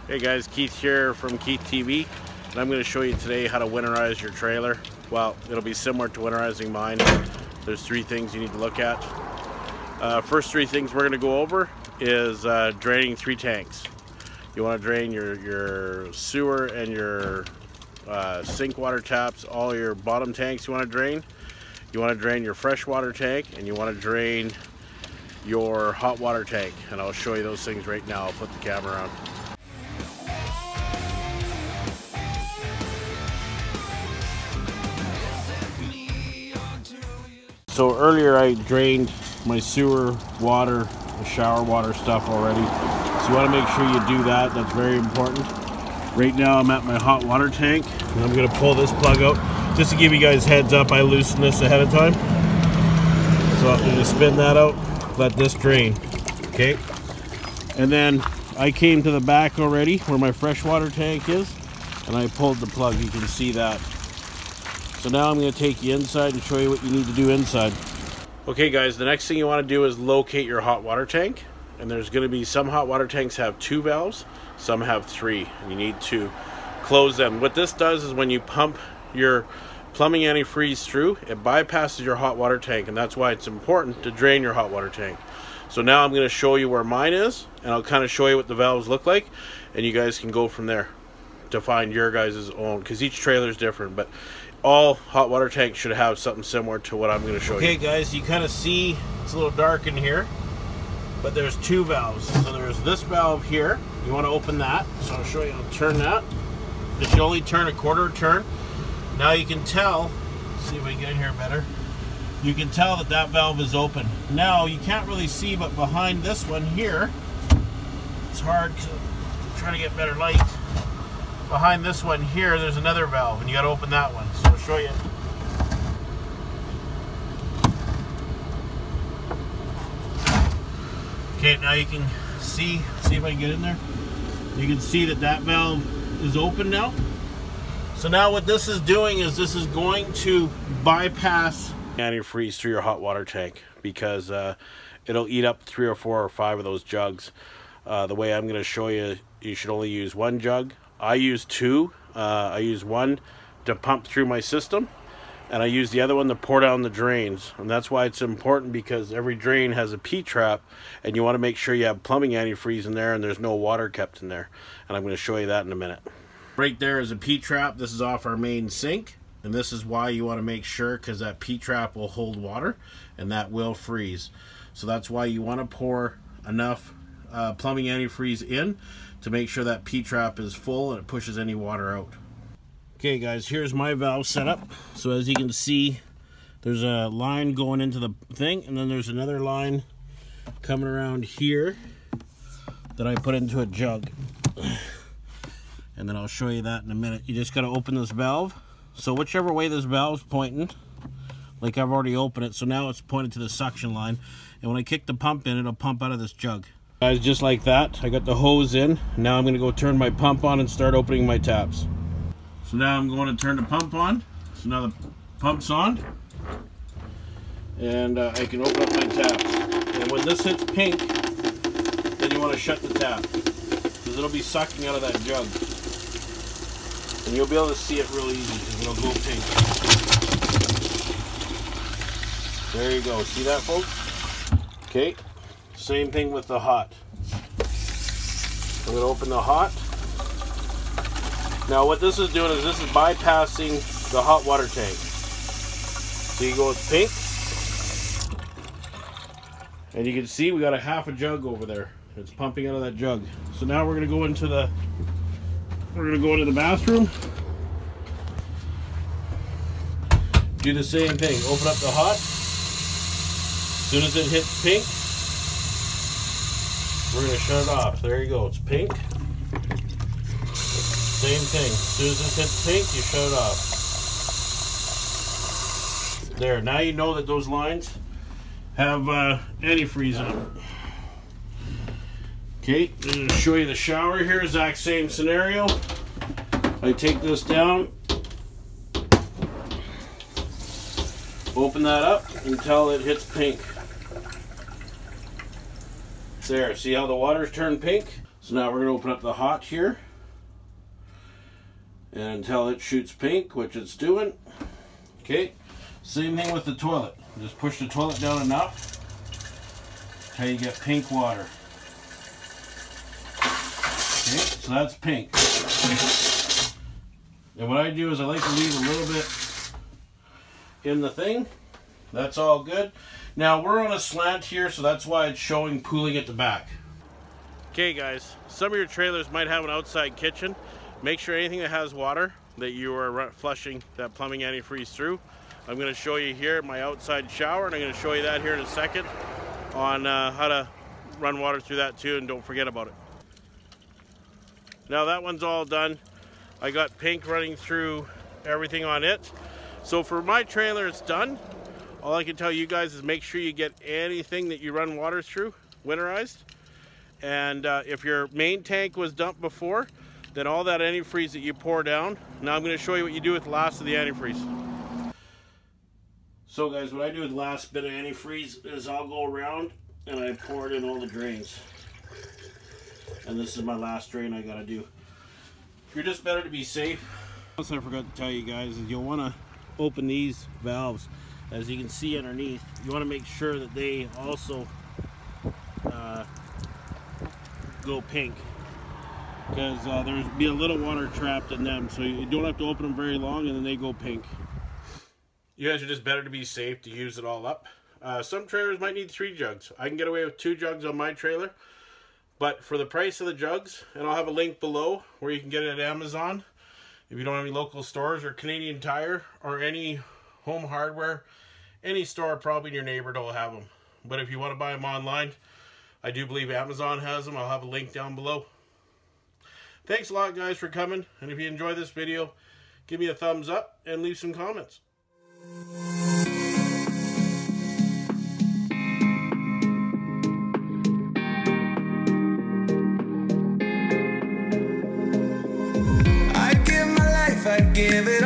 Hey guys, Keith here from Keith TV, and I'm going to show you today how to winterize your trailer. Well, it'll be similar to winterizing mine. There's three things you need to look at. First three things we're going to go over is draining 3 tanks. You want to drain your sewer and your sink water taps, all your bottom tanks you want to drain. You want to drain your freshwater tank, and you want to drain your hot water tank. And I'll show you those things right now. I'll put the camera on. So earlier I drained my sewer water, the shower water stuff already. So you want to make sure you do that. That's very important. Right now I'm at my hot water tank, and I'm going to pull this plug out. Just to give you guys heads up, I loosened this ahead of time. So I'm going to spin that out, let this drain. Okay. And then I came to the back already where my freshwater tank is, and I pulled the plug. You can see that. So now I'm going to take you inside and show you what you need to do inside. Okay guys, the next thing you want to do is locate your hot water tank. And there's going to be some hot water tanks have 2 valves, some have 3. And you need to close them. What this does is when you pump your plumbing antifreeze through, it bypasses your hot water tank. And that's why it's important to drain your hot water tank. So now I'm going to show you where mine is, and I'll kind of show you what the valves look like. And you guys can go from there to find your guys' own, because each trailer is different. But all hot water tanks should have something similar to what I'm going to show you. Okay guys, you kind of see it's a little dark in here, but there's 2 valves. So there's this valve here. You want to open that. So I'll show you. I'll turn that. It should only turn a quarter turn. Now you can tell, see if we can get in here better. You can tell that that valve is open. Now you can't really see, but behind this one here, it's hard to try to get better light. Behind this one here, there's another valve, and you got to open that one. So I'll show you. Okay, now you can see if I can get in there. You can see that that valve is open now. So now what this is doing is this is going to bypass antifreeze through your hot water tank, because it'll eat up 3 or 4 or 5 of those jugs. The way I'm going to show you, you should only use 1 jug. I use 2. I use 1 to pump through my system, and I use the other one to pour down the drains. And that's why it's important, because every drain has a P-trap, and you want to make sure you have plumbing antifreeze in there and there's no water kept in there. And I'm going to show you that in a minute. Right there is a P-trap. This is off our main sink, and this is why you want to make sure, because that P-trap will hold water and that will freeze. So that's why you want to pour enough plumbing antifreeze in to make sure that P-trap is full and it pushes any water out. Okay guys, here's my valve setup. So as you can see, there's a line going into the thing, and then there's another line coming around here that I put into a jug. And then I'll show you that in a minute. You just got to open this valve. So whichever way this valve's pointing, like I've already opened it, so now it's pointed to the suction line. And when I kick the pump in, it'll pump out of this jug. Guys, just like that, I got the hose in. Now I'm going to go turn my pump on and start opening my taps. So now I'm going to turn the pump on. So now the pump's on, and I can open up my taps. And when this hits pink, then you want to shut the tap, because it'll be sucking out of that jug. And you'll be able to see it real easy, because it'll go pink. There you go. See that, folks? Okay. Same thing with the hot. I'm going to open the hot. Now what this is doing is this is bypassing the hot water tank. So you go with pink. And you can see we got a half a jug over there. It's pumping out of that jug. So now we're going to go into the bathroom. Do the same thing. Open up the hot. As soon as it hits pink, we're going to shut it off. There you go. It's pink. Same thing. As soon as this hits pink, you shut it off. There. Now you know that those lines have antifreeze in them. Okay. I'm going to show you the shower here. Exact same scenario. I take this down. Open that up until it hits pink. There. See how the water's turned pink? So now we're going to open up the hot here. And until it shoots pink, which it's doing. Okay, same thing with the toilet. Just push the toilet down enough until you get pink water. Okay, so that's pink. And what I do is I like to leave a little bit in the thing. That's all good. Now we're on a slant here, so that's why it's showing pooling at the back. Okay guys, some of your trailers might have an outside kitchen. Make sure anything that has water that you are flushing that plumbing antifreeze through. I'm going to show you here my outside shower, and I'm going to show you that here in a second on how to run water through that too, and don't forget about it. Now that one's all done. I got pink running through everything on it. So for my trailer, it's done. All I can tell you guys is make sure you get anything that you run water through winterized. And if your main tank was dumped before, then all that antifreeze that you pour down. Now I'm going to show you what you do with the last of the antifreeze. So guys, what I do with the last bit of antifreeze is I'll go around and I pour it in all the drains. And this is my last drain I got to do. You're just better to be safe. What I forgot to tell you guys is you'll want to open these valves. As you can see underneath, you want to make sure that they also go pink, because there's be a little water trapped in them, so you don't have to open them very long and then they go pink. You guys are just better to be safe to use it all up. Some trailers might need 3 jugs. I can get away with 2 jugs on my trailer, but for the price of the jugs, and I'll have a link below where you can get it at Amazon if you don't have any local stores, or Canadian Tire, or any home hardware, any store probably in your neighborhood will have them. But if you want to buy them online, I do believe Amazon has them. I'll have a link down below. Thanks a lot guys for coming, and if you enjoyed this video, give me a thumbs up and leave some comments. I'd give my life, I'd give it